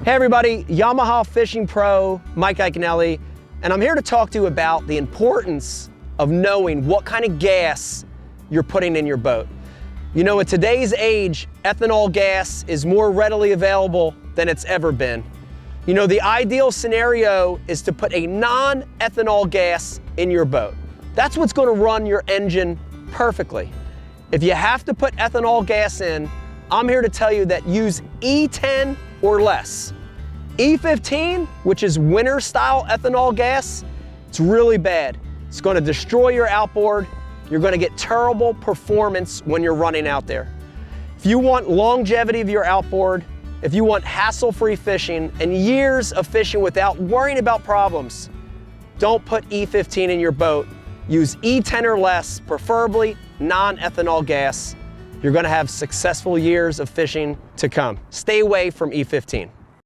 Hey everybody, Yamaha Fishing Pro Mike Iaconelli, and I'm here to talk to you about the importance of knowing what kind of gas you're putting in your boat. You know, in today's age, ethanol gas is more readily available than it's ever been. You know, the ideal scenario is to put a non-ethanol gas in your boat. That's what's going to run your engine perfectly. If you have to put ethanol gas in, I'm here to tell you that use E10 or less. E15, which is winter style ethanol gas, it's really bad. It's going to destroy your outboard. You're going to get terrible performance when you're running out there. If you want longevity of your outboard, if you want hassle-free fishing and years of fishing without worrying about problems, don't put E15 in your boat. Use E10 or less, preferably non-ethanol gas. You're going to have successful years of fishing to come. Stay away from E15.